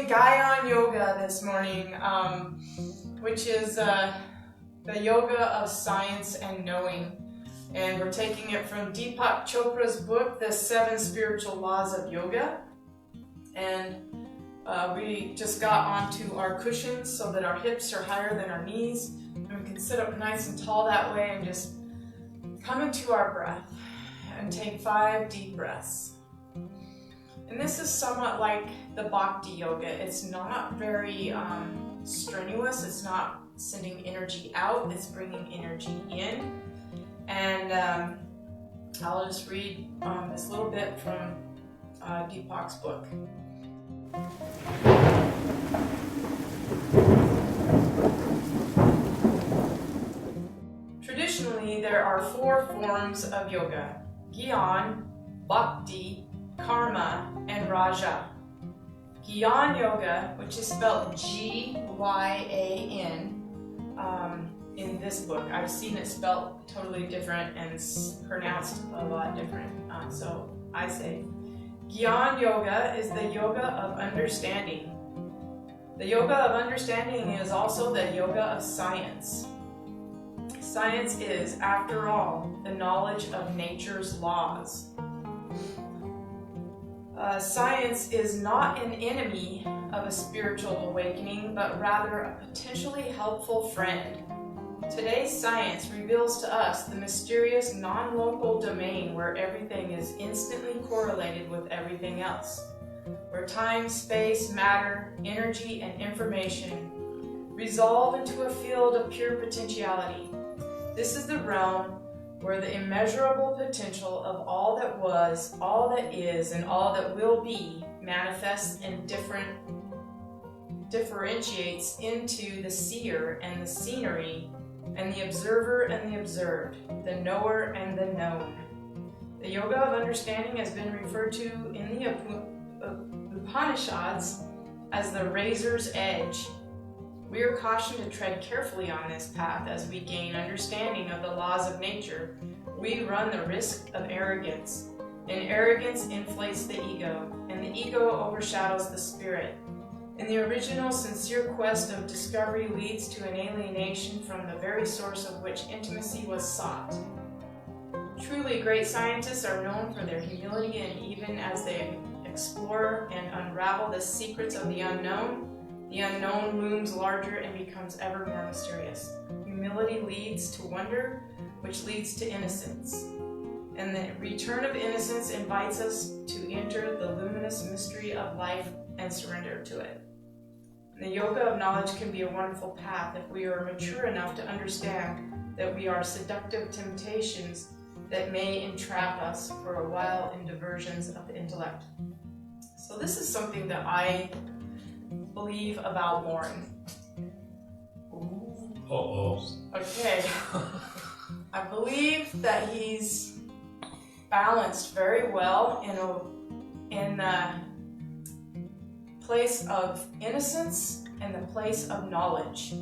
Gaian Yoga this morning, which is the yoga of science and knowing. And we're taking it from Deepak Chopra's book, The 7 Spiritual Laws of Yoga. And we just got onto our cushions so that our hips are higher than our knees. And we can sit up nice and tall that way and just come into our breath and take 5 deep breaths. And this is somewhat like the Bhakti Yoga. It's not very strenuous. It's not sending energy out. It's bringing energy in. And I'll just read this little bit from Deepak's book. Traditionally, there are 4 forms of yoga: Gyan, Bhakti, Karma, and Raja. Gyan Yoga, which is spelled G-Y-A-N, in this book. I've seen it spelled totally different and pronounced a lot different. So I say, Gyan Yoga is the yoga of understanding. The yoga of understanding is also the yoga of science. Science is, after all, the knowledge of nature's laws. Science is not an enemy of a spiritual awakening, but rather a potentially helpful friend. Today's science reveals to us the mysterious non-local domain where everything is instantly correlated with everything else, where time, space, matter, energy, and information resolve into a field of pure potentiality. This is the realm where the immeasurable potential of all that was, all that is, and all that will be manifests and differentiates into the seer and the scenery, and the observer and the observed, the knower and the known. The yoga of understanding has been referred to in the Upanishads as the razor's edge. We are cautioned to tread carefully on this path as we gain understanding of the laws of nature. We run the risk of arrogance, and arrogance inflates the ego, and the ego overshadows the spirit. And the original sincere quest of discovery leads to an alienation from the very source of which intimacy was sought. Truly great scientists are known for their humility, and even as they explore and unravel the secrets of the unknown looms larger and becomes ever more mysterious. Humility leads to wonder, which leads to innocence. And the return of innocence invites us to enter the luminous mystery of life and surrender to it. The yoga of knowledge can be a wonderful path if we are mature enough to understand that we are seductive temptations that may entrap us for a while in diversions of the intellect. So this is something that I believe about Loren. Uh-oh. Okay. I believe that he's balanced very well in the place of innocence and the place of knowledge.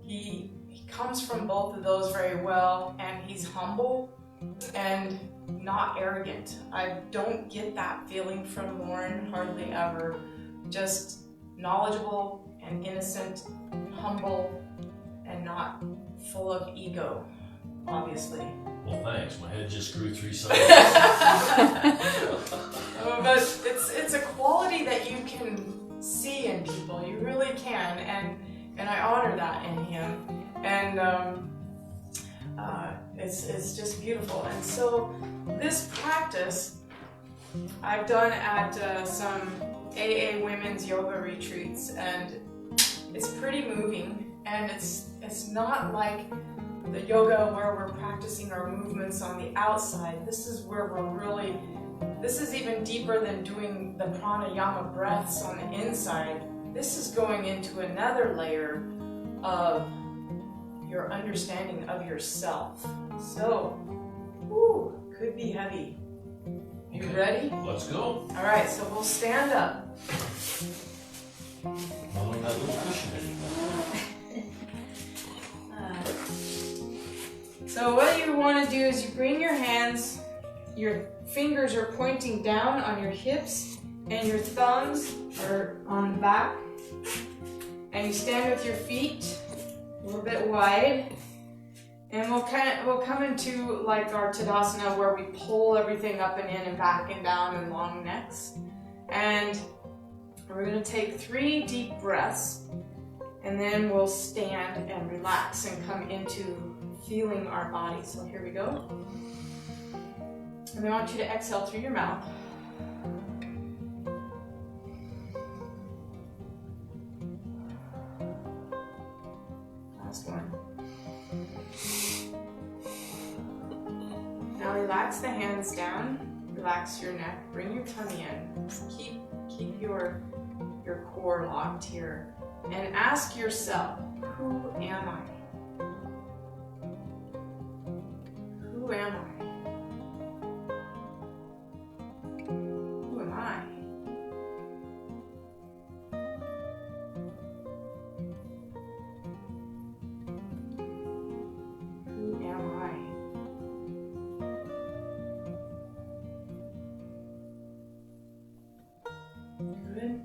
He comes from both of those very well, and he's humble and not arrogant. I don't get that feeling from Loren hardly ever. Just knowledgeable and innocent, humble, and not full of ego, obviously. Well, thanks. My head just grew 3 sizes. But it's a quality that you can see in people. You really can, and I honor that in him. And it's just beautiful. And so this practice I've done at some AA women's yoga retreats, and it's pretty moving. And it's not like the yoga where we're practicing our movements on the outside. This is where this is even deeper than doing the pranayama breaths on the inside. This is going into another layer of your understanding of yourself. So, could be heavy. You ready? Let's go. All right, so we'll stand up. Not on that little cushion anymore. So what you want to do is you bring your hands, your fingers are pointing down on your hips, and your thumbs are on come back. And you stand with your feet a little bit wide. And we'll come into like our Tadasana where we pull everything up and in and back and down and long necks. And we're going to take 3 deep breaths, and then we'll stand and relax and come into feeling our body. So here we go. And I want you to exhale through your mouth. Last one. Now relax the hands down, relax your neck, bring your tummy in. Keep your core locked here. And ask yourself, who am I? Who am I? Who am I? Who am I? Good.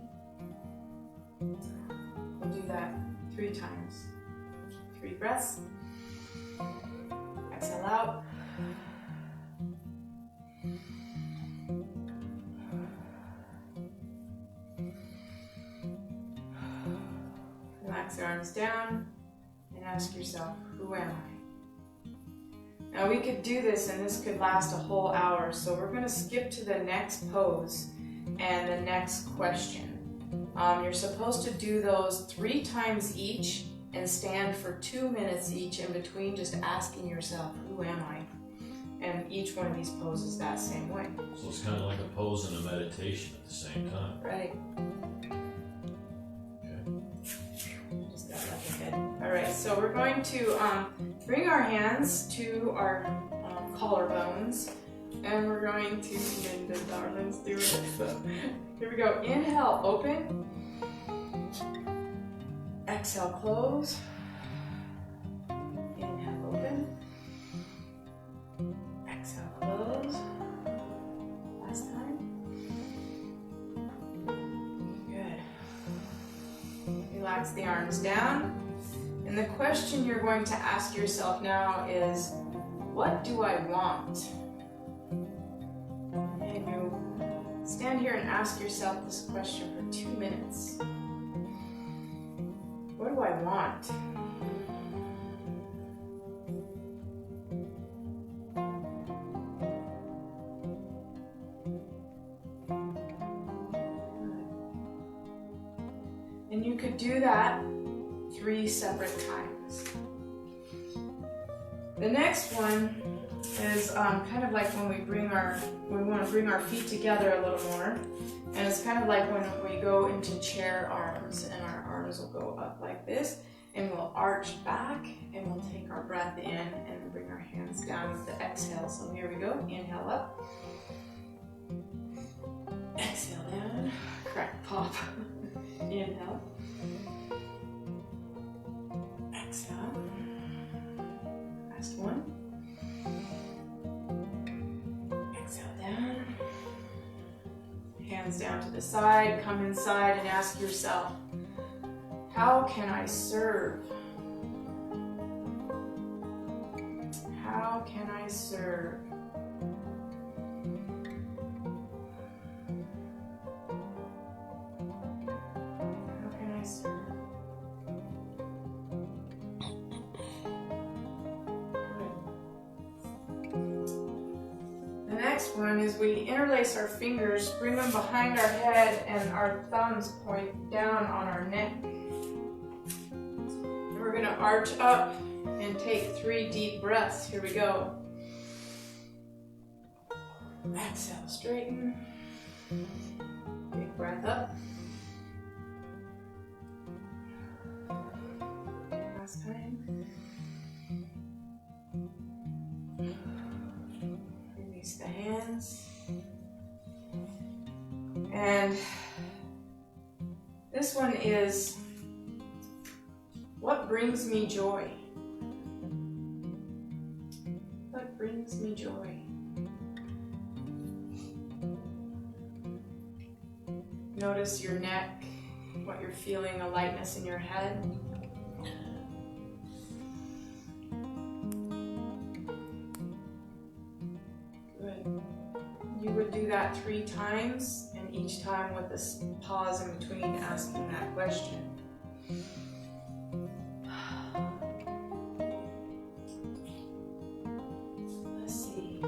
We'll do that 3 times. 3 breaths. Exhale out. Relax your arms down and ask yourself, who am I? Now we could do this and this could last a whole hour, so we're going to skip to the next pose and the next question. You're supposed to do those 3 times each and stand for 2 minutes each in between, just asking yourself, who am I? And each one of these poses that same way. So it's kind of like a pose and a meditation at the same time. Right. Okay. Just got that ahead. All right, so we're going to bring our hands to our collarbones. And we're going to, and the darlings do it. So here we go. Inhale, open. Exhale, close. Inhale, open. Exhale, close. Last time. Good. Relax the arms down. And the question you're going to ask yourself now is, what do I want? And you stand here and ask yourself this question for 2 minutes. What do I want? And you could do that 3 separate times. The next one is kind of like when we want to bring our feet together a little more. And it's kind of like when we go into chair arms, and our arms will go up like this, and we'll arch back, and we'll take our breath in and bring our hands down with the exhale. So here we go. Inhale up. Exhale down. Crack, pop. Inhale. Exhale. Last one. Exhale down. Hands down to the side. Come inside and ask yourself, how can I serve? How can I serve? How can I serve? The next one is we interlace our fingers, bring them behind our head, and our thumbs point down on our neck. And we're going to arch up and take 3 deep breaths. Here we go. Exhale, straighten. Big breath up. Last time. Release the hands. And this one is, what brings me joy? What brings me joy? Notice your neck what you're feeling, a lightness in your head. Good. You would do that 3 times, and each time with this pause in between asking that question. Let's see.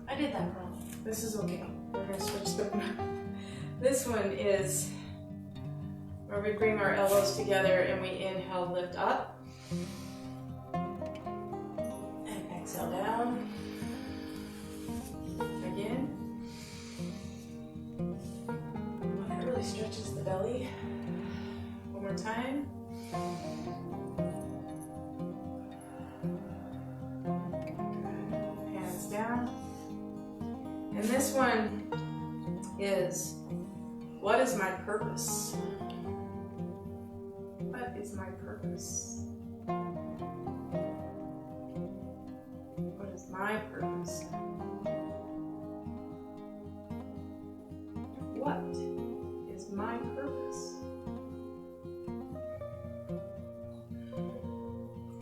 I did that wrong. This is okay. We're going to switch them. This one is where we bring our elbows together and we inhale, lift up. And exhale down. Again. That really stretches the belly. One more time. Good. Hands down. And this one is, what is my purpose? What is my purpose? What is my purpose? What is my purpose?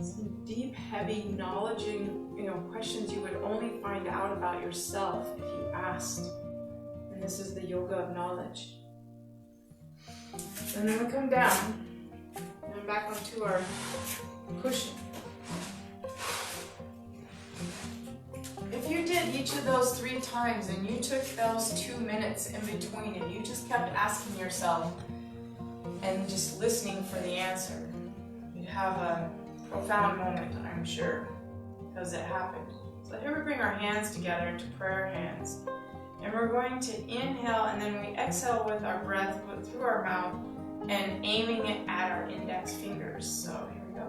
Some deep, heavy, knowledging, questions you would only find out about yourself if you asked. And this is the yoga of knowledge. And then we come down and back onto our cushion. If you did each of those 3 times and you took those 2 minutes in between and you just kept asking yourself and just listening for the answer, you'd have a profound moment, I'm sure, because it happened. So here we bring our hands together into prayer hands. And we're going to inhale and then we exhale with our breath through our mouth and aiming it at our index fingers. So here we go.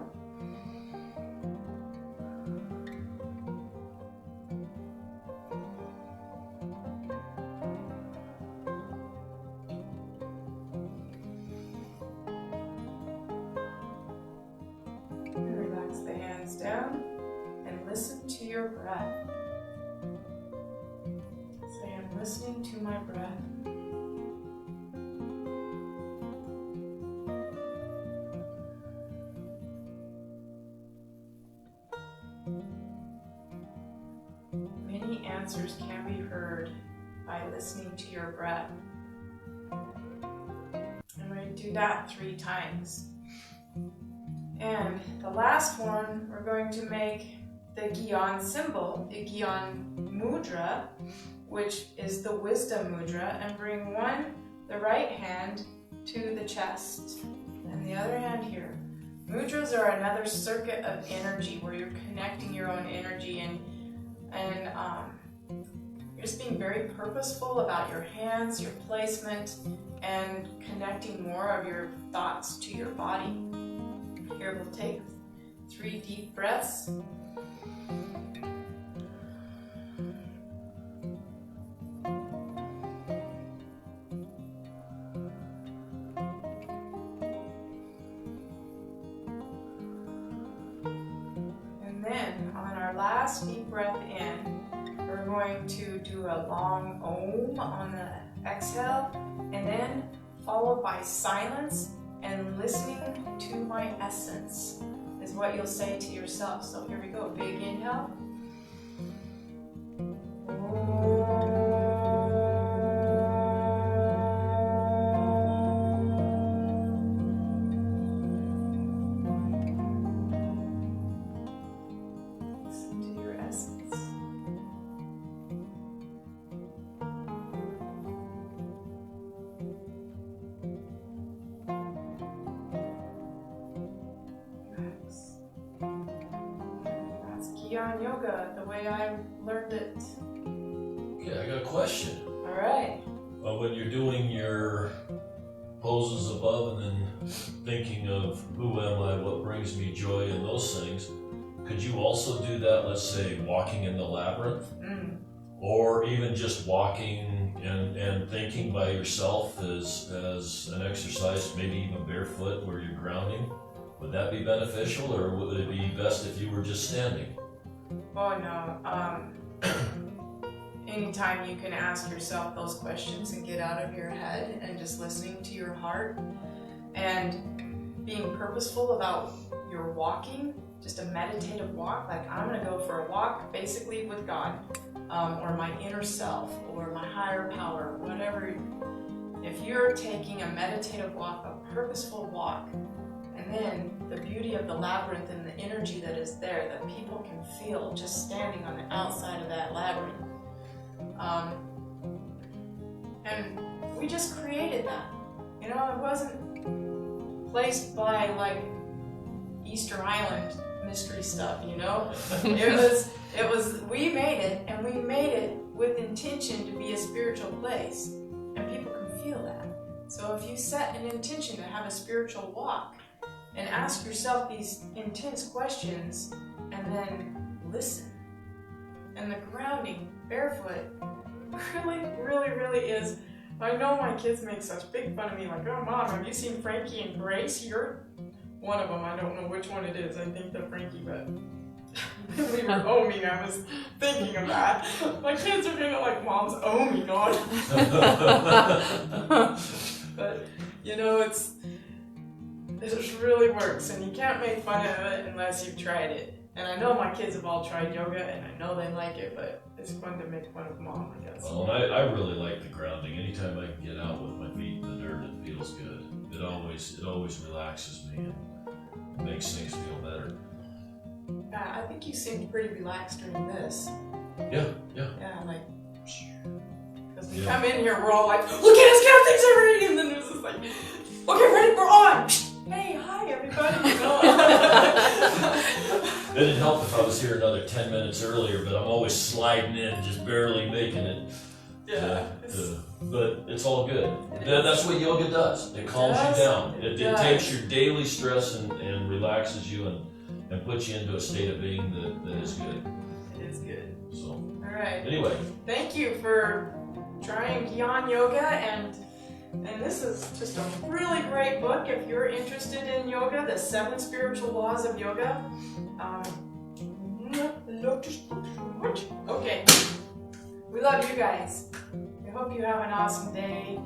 And relax the hands down and listen to your breath. Say, I'm listening to my breath. Many answers can be heard by listening to your breath. And we're going to do that 3 times. And the last one, we're going to make the Gyan symbol, the Gyan mudra, which is the wisdom mudra, and bring the right hand to the chest and the other hand here. Mudras are another circuit of energy where you're connecting your own energy and you're just being very purposeful about your hands, your placement, and connecting more of your thoughts to your body. Here we'll take 3 deep breaths. And then on our last deep breath in, we're going to do a long Om on the exhale, and then followed by silence and listening to my essence is what you'll say to yourself. So here we go. Big inhale. Listen to your essence. Gyan yoga, the way I learned it. Okay, I got a question. All right. When you're doing your poses above and then thinking of who am I, what brings me joy, and those things, could you also do that, let's say, walking in the labyrinth? Or even just walking and thinking by yourself as an exercise, maybe even barefoot where you're grounding? Would that be beneficial, or would it be best if you were just standing? Oh no. anytime you can ask yourself those questions and get out of your head and just listening to your heart and being purposeful about your walking, just a meditative walk, like I'm gonna go for a walk basically with God, or my inner self, or my higher power, whatever. If you're taking a meditative walk, a purposeful walk, and then the beauty of the labyrinth and the energy that is there that people can feel just standing on the outside of that labyrinth. And we just created that. You know, it wasn't placed by like Easter Island mystery stuff, you know? It was, we made it, and we made it with intention to be a spiritual place. And people can feel that. So if you set an intention to have a spiritual walk, and ask yourself these intense questions, and then listen. And the grounding, barefoot, really is. I know my kids make such big fun of me, like, oh mom, have you seen Frankie and Grace? You're one of them. I don't know which one it is. I think they're Frankie, but we were Oming. I was thinking of that. My kids are gonna like, mom's Oming on. But you know, it just really works, and you can't make fun of it unless you've tried it. And I know my kids have all tried yoga, and I know they like it, but it's fun to make fun of mom, I guess. Well, and I really like the grounding. Anytime I can get out with my feet in the dirt, it feels good. It always relaxes me and makes things feel better. I think you seemed pretty relaxed during this. Yeah. Yeah, like, because we come in here, we're all like, look at us count things every eating, and then it's just like, okay, ready, we're on. Hey, hi, everybody. It'd help if I was here another 10 minutes earlier, but I'm always sliding in, just barely making it. Yeah. But it's all good. That's what yoga does. It calms you down. It takes your daily stress and relaxes you and puts you into a state of being that is good. It is good. So, all right. Anyway. Thank you for trying Gyan Yoga, and this is just a really great book if you're interested in yoga, The 7 Spiritual Laws of Yoga. I love this book so much. Okay, we love you guys. We hope you have an awesome day,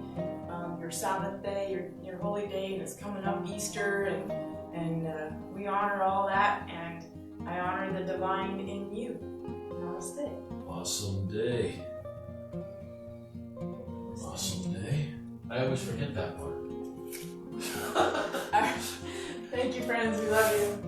your Sabbath day, your holy day, and it's coming up Easter, and we honor all that, and I honor the divine in you. Namaste. Awesome day. Awesome day. I always forget that part. Thank you, friends. We love you.